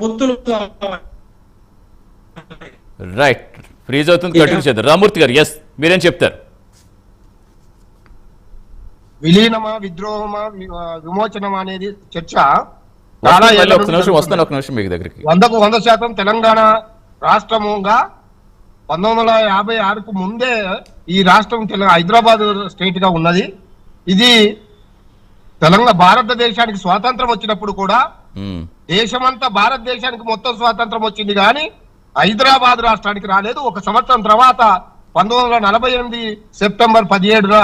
పొత్తులు right, freeze అవుతుంది, continue చేద్దాం. రామూర్తి గారు, ఎస్, మీరేం చెప్తారు? విలీనమా, విద్రోహమా, విమోచనమా అనేది చర్చ ఒక నిమిషం వస్తాను, ఒక నిమిషం మీకు దగ్గరికి. 100% తెలంగాణ రాష్ట్రముగా 1956కు ముందే ఈ రాష్ట్రం హైదరాబాద్ స్టేట్ గా ఉన్నది. ఇది తెలంగాణ భారతదేశానికి స్వాతంత్రం వచ్చినప్పుడు కూడా దేశమంతా భారతదేశానికి మొత్తం స్వాతంత్రం వచ్చింది కానీ హైదరాబాద్ రాష్ట్రానికి రాలేదు. ఒక సంవత్సరం తర్వాత 1948 సెప్టెంబర్ 17న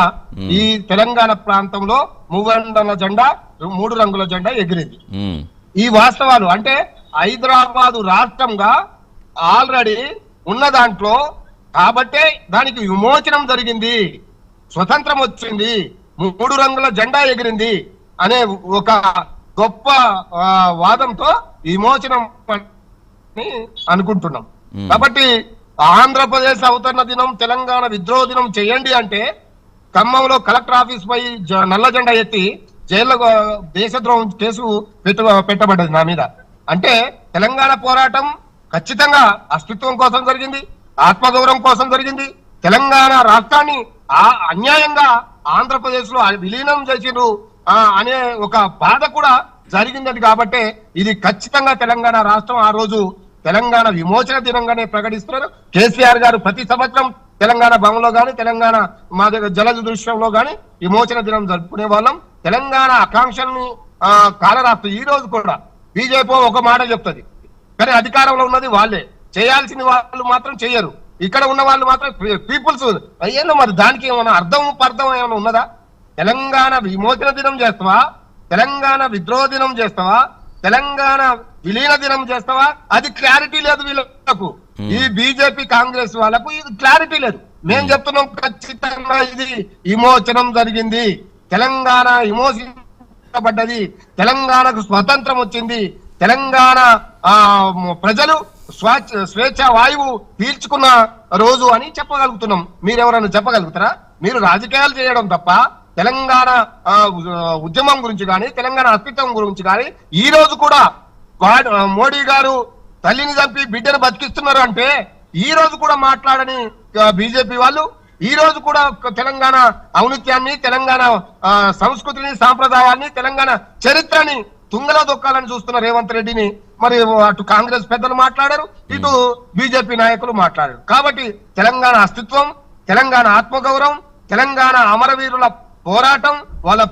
ఈ తెలంగాణ ప్రాంతంలో మూవెండల జెండా, 3 రంగుల జెండా ఎగిరింది. ఈ వాస్తవాలు అంటే హైదరాబాదు రాష్ట్రంగా ఆల్రెడీ ఉన్న దాంట్లో కాబట్టే దానికి విమోచనం జరిగింది, స్వతంత్రం వచ్చింది, 3 రంగుల జెండా ఎగిరింది అనే ఒక గొప్ప వాదంతో విమోచనం అనుకుంటున్నాం. కాబట్టి ఆంధ్రప్రదేశ్ అవతరణ దినం, తెలంగాణ విద్రోహ దినం చేయండి అంటే ఖమ్మంలో కలెక్టర్ ఆఫీస్ పై నల్ల జెండా ఎత్తి జైల్లో దేశద్రోహం కేసు పెట్టబడ్డది నా మీద. అంటే తెలంగాణ పోరాటం ఖచ్చితంగా అస్తిత్వం కోసం జరిగింది, ఆత్మగౌరవం కోసం జరిగింది. తెలంగాణ రాష్ట్రాన్ని అన్యాయంగా ఆంధ్రప్రదేశ్ లో విలీనం చేసిరు అనే ఒక బాధ కూడా జరిగింది. కాబట్టి ఇది ఖచ్చితంగా తెలంగాణ రాష్ట్రం ఆ రోజు తెలంగాణ విమోచన దినంగానే ప్రకటిస్తున్నారు. కేసీఆర్ గారు ప్రతి సంవత్సరం తెలంగాణ భవన్లో గాని, తెలంగాణ మా దగ్గర జలజ దృశ్యంలో గాని విమోచన దినం జరుపుకునే వాళ్ళం. తెలంగాణ ఆకాంక్షల్ని కాలరాస్తూ ఈ రోజు కూడా బీజేపీ ఒక మాట చెప్తుంది, కానీ అధికారంలో ఉన్నది వాళ్ళే, చేయాల్సిన వాళ్ళు మాత్రం చెయ్యరు. ఇక్కడ ఉన్న వాళ్ళు మాత్రం పీపుల్స్ అయ్యేందో మరి దానికి ఏమైనా అర్థం ఏమైనా ఉన్నదా? తెలంగాణ విమోచన దినం చేస్తావా, తెలంగాణ విద్రోహ దినం చేస్తావా, తెలంగాణ విలీన దినం చేస్తావా? అది క్లారిటీ లేదు వీళ్ళకు. ఈ బీజేపీ కాంగ్రెస్ వాళ్ళకు ఇది క్లారిటీ లేదు. మేము చెప్తున్నాం ఖచ్చితంగా ఇది విమోచనం జరిగింది, తెలంగాణ విమోచించబడ్డది, తెలంగాణకు స్వతంత్రం వచ్చింది, తెలంగాణ ప్రజలు స్వేచ్ఛ వాయువు పీల్చుకున్న రోజు అని చెప్పగలుగుతున్నాం. మీరెవరైనా చెప్పగలుగుతారా? మీరు రాజకీయాలు చేయడం తప్ప తెలంగాణ ఉద్యమం గురించి కానీ, తెలంగాణ అస్తిత్వం గురించి కానీ ఈ రోజు కూడా మోడీ గారు తల్లిని చంపి బిడ్డను బతికిస్తున్నారు అంటే ఈ రోజు కూడా మాట్లాడని బీజేపీ వాళ్ళు ఈ రోజు కూడా తెలంగాణ ఔన్నత్యాన్ని, తెలంగాణ సంస్కృతిని, సాంప్రదాయాన్ని, తెలంగాణ చరిత్రని తుంగలో దొక్కాలని చూస్తున్న రేవంత్ రెడ్డిని మరి అటు కాంగ్రెస్ పెద్దలు మాట్లాడారు, ఇటు బీజేపీ నాయకులు మాట్లాడారు. కాబట్టి తెలంగాణ అస్తిత్వం, తెలంగాణ ఆత్మగౌరవం, తెలంగాణ అమరవీరుల పోరాటం, వాళ్ళ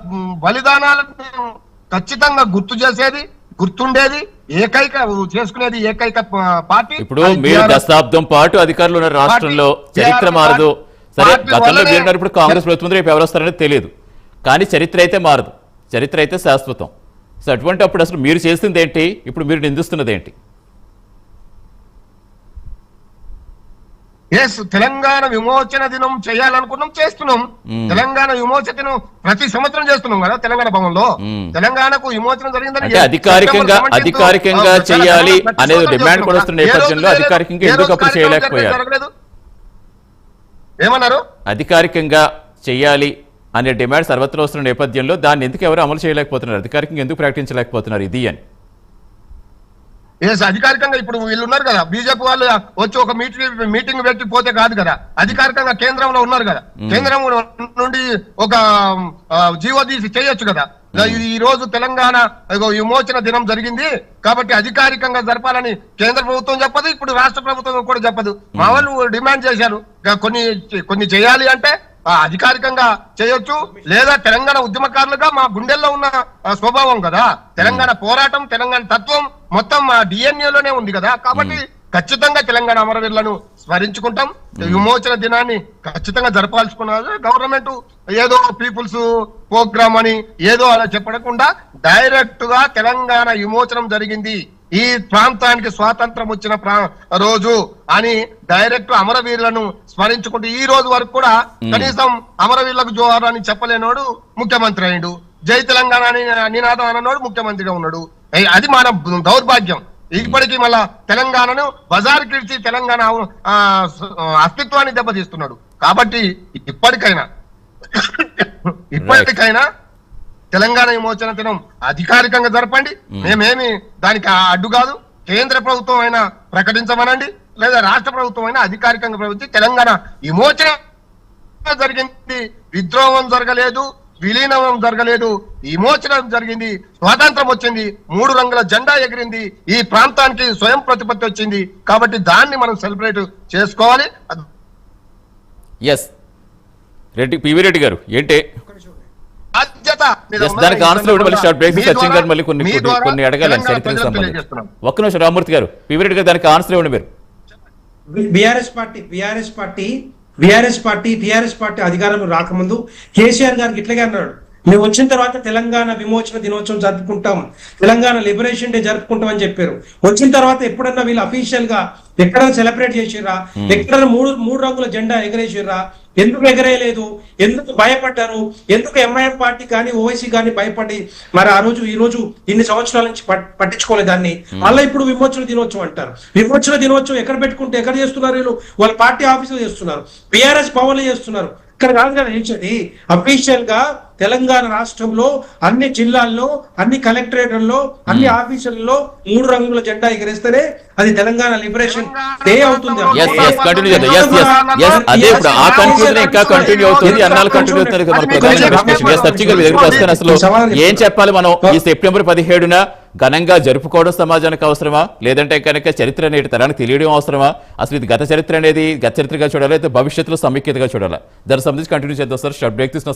బలిదానాలను ఖచ్చితంగా గుర్తు చేసేది, గుర్తుండేది, ఏకైక చేసుకునేది ఏకైక పార్టీ. ఇప్పుడు మీరు దశాబ్దం పాటు అధికారులు ఉన్న రాష్ట్రంలో చరిత్ర మారదు. సరే, గతంలో మీరు ఇప్పుడు కాంగ్రెస్ ప్రభుత్వం రేపు ఎవరు వస్తారనేది తెలియదు, కానీ చరిత్ర అయితే మారదు, చరిత్ర అయితే శాశ్వతం. సో అటువంటి అప్పుడు అసలు మీరు చేసింది ఏంటి, ఇప్పుడు మీరు నిందిస్తున్నది ఏంటి? తెలంగాణ విమోచన దినం చేయాలనుకున్నాం, చేస్తున్నాం. తెలంగాణ విమోచన దినం ప్రతి సంవత్సరం చేస్తున్నాం కదా తెలంగాణ భవన్లో. తెలంగాణకు విమోచన జరిగిందని అధికారికంగా చేయాలి అనేది డిమాండ్ కూడా వస్తున్న నేపథ్యంలో అధికారికంగా ఎందుకు అప్పుడు చేయలేకపోయారు? ఏమన్నారు? అధికారికంగా చేయాలి అనే డిమాండ్ సర్వత్రా వస్తున్న నేపథ్యంలో దాన్ని ఎందుకు ఎవరు అమలు చేయలేకపోతున్నారు, అధికారికంగా ఎందుకు ప్రకటించలేకపోతున్నారు ఇది అని? అధికారికంగా ఇప్పుడు వీళ్ళు ఉన్నారు కదా బీజేపీ వాళ్ళు వచ్చి ఒక మీటింగ్ పెట్టి పోతే కాదు కదా, అధికారికంగా కేంద్రంలో ఉన్నారు కదా, కేంద్రం నుండి ఒక జీవో తీసి చేయొచ్చు కదా. ఈ రోజు తెలంగాణ విమోచన దినం జరిగింది కాబట్టి అధికారికంగా జరపాలని కేంద్ర ప్రభుత్వం చెప్పదు, ఇప్పుడు రాష్ట్ర ప్రభుత్వం కూడా చెప్పదు. మా వాళ్ళు డిమాండ్ చేశారు కొన్ని చేయాలి అంటే అధికారికంగా చేయొచ్చు, లేదా తెలంగాణ ఉద్యమకారులుగా మా గుండెల్లో ఉన్న స్వభావం కదా, తెలంగాణ పోరాటం, తెలంగాణ తత్వం మొత్తం మా డిఎన్ఏలోనే ఉంది కదా. కాబట్టి ఖచ్చితంగా తెలంగాణ అమరవీరులను స్మరించుకుంటాం. విమోచన దినాన్ని ఖచ్చితంగా జరపాల్చుకున్నారు. గవర్నమెంట్ ఏదో పీపుల్స్ ప్రోగ్రామ్ అని ఏదో అలా చెప్పకుండా డైరెక్ట్ గా తెలంగాణ విమోచనం జరిగింది, ఈ ప్రాంతానికి స్వాతంత్రం వచ్చిన రోజు అని డైరెక్ట్ అమరవీరులను స్మరించుకుంటూ ఈ రోజు వరకు కూడా కనీసం అమరవీరులకు జోహార్ అని చెప్పలేనోడు ముఖ్యమంత్రి అయ్యాడు, జై తెలంగాణ అని నినాదం అన్నోడు ముఖ్యమంత్రిగా ఉన్నాడు. అది మన దౌర్భాగ్యం. ఇప్పటికీ మళ్ళా తెలంగాణను బజారు కిడిచి తెలంగాణ అస్తిత్వాన్ని దెబ్బతీస్తున్నాడు. కాబట్టి ఇప్పటికైనా తెలంగాణ విమోచన దినం అధికారికంగా జరపండి, మేమేమి దానికి అడ్డు కాదు. కేంద్ర ప్రభుత్వం అయినా ప్రకటించమనండి, లేదా రాష్ట్ర ప్రభుత్వం అయినా అధికారికంగా ప్రకటించి తెలంగాణ విమోచన జరిగింది, విద్రోహం జరగలేదు, విలీనం జరగలేదు, విమోచనం జరిగింది, స్వాతంత్రం వచ్చింది, 3 రంగుల జెండా ఎగిరింది, ఈ ప్రాంతానికి స్వయం ప్రతిపత్తి వచ్చింది. కాబట్టి దాన్ని మనం సెలబ్రేట్ చేసుకోవాలి. ఎస్ రెడ్డి పివి రెడ్డి గారు ఏంటి బాధ్యత మీద Yes, దానికి ఆన్సర్ ఇవ్వడం మళ్ళీ షార్ట్ బ్రేక్ సచిన్ గారు మళ్ళీ కొన్ని అడగాలి చరిత్రకు సంబంధించి. ఒక్క నిమిషం రామూర్తి గారు, పివి రెడ్డి గారు దానికి ఆన్సర్ ఇవ్వండి మీరు. బీఆర్ఎస్ పార్టీ అధికారంలో రాకముందు కేసీఆర్ గారికి ఇట్లాగే అన్నాడు, మేము వచ్చిన తర్వాత తెలంగాణ విమోచన దినోత్సవం జరుపుకుంటాం, తెలంగాణ లిబరేషన్ డే జరుపుకుంటాం అని చెప్పారు. వచ్చిన తర్వాత ఎప్పుడన్నా వీళ్ళు అఫీషియల్ గా ఎక్కడైనా సెలబ్రేట్ చేసిర్రా, ఎక్కడైనా మూడు రంగుల జెండా ఎగరేసిర్రా? ఎందుకు ఎగరేయలేదు? ఎందుకు భయపడ్డారు? ఎందుకు ఎంఐఎం పార్టీ కానీ ఓవైసీ కానీ భయపడి మరి ఈ రోజు ఇన్ని సంవత్సరాల నుంచి పట్టించుకోలేదు దాన్ని. మళ్ళీ ఇప్పుడు విమోచన దినోత్సవం అంటారు. విమోచన దినోత్సవం ఎక్కడ పెట్టుకుంటే ఎక్కడ చేస్తున్నారు వీళ్ళు? వాళ్ళ పార్టీ ఆఫీసులు చేస్తున్నారు, బీఆర్ఎస్ భవన్లు చేస్తున్నారు. ఇక్కడ కాదు కదా చేసేది. అఫీషియల్ గా తెలంగాణ రాష్ట్రంలో అన్ని జిల్లాల్లో, అన్ని కలెక్టరేట్లలో, అన్ని ఆఫీసులలో 3 రంగుల జెండా ఎగరేస్తేనే అది తెలంగాణ లిబరేషన్ డే అవుతుంది. అదే ఇప్పుడు ఆ కన్ఫ్యూజన్ ఇంకా కంటిన్యూ అవుతుంది, అన్నాలు కంటిన్యూ అవుతుంది. అసలు ఏం చెప్పాలి మనం? ఈ సెప్టెంబర్ 17న ఘనంగా జరుపుకోవడం సమాజానికి అవసరమా, లేదంటే కనుక చరిత్ర నేటి తరానికి తెలియడం అవసరమా? అసలు ఇది గత చరిత్ర అనేది గత చరిత్రగా చూడాలి, అయితే భవిష్యత్తులో సమైక్యతగా చూడాలా? దానికి సంబంధించి కంటిన్యూ చేద్దాం సార్. షార్ట్ బ్రేక్ తీసుకున్న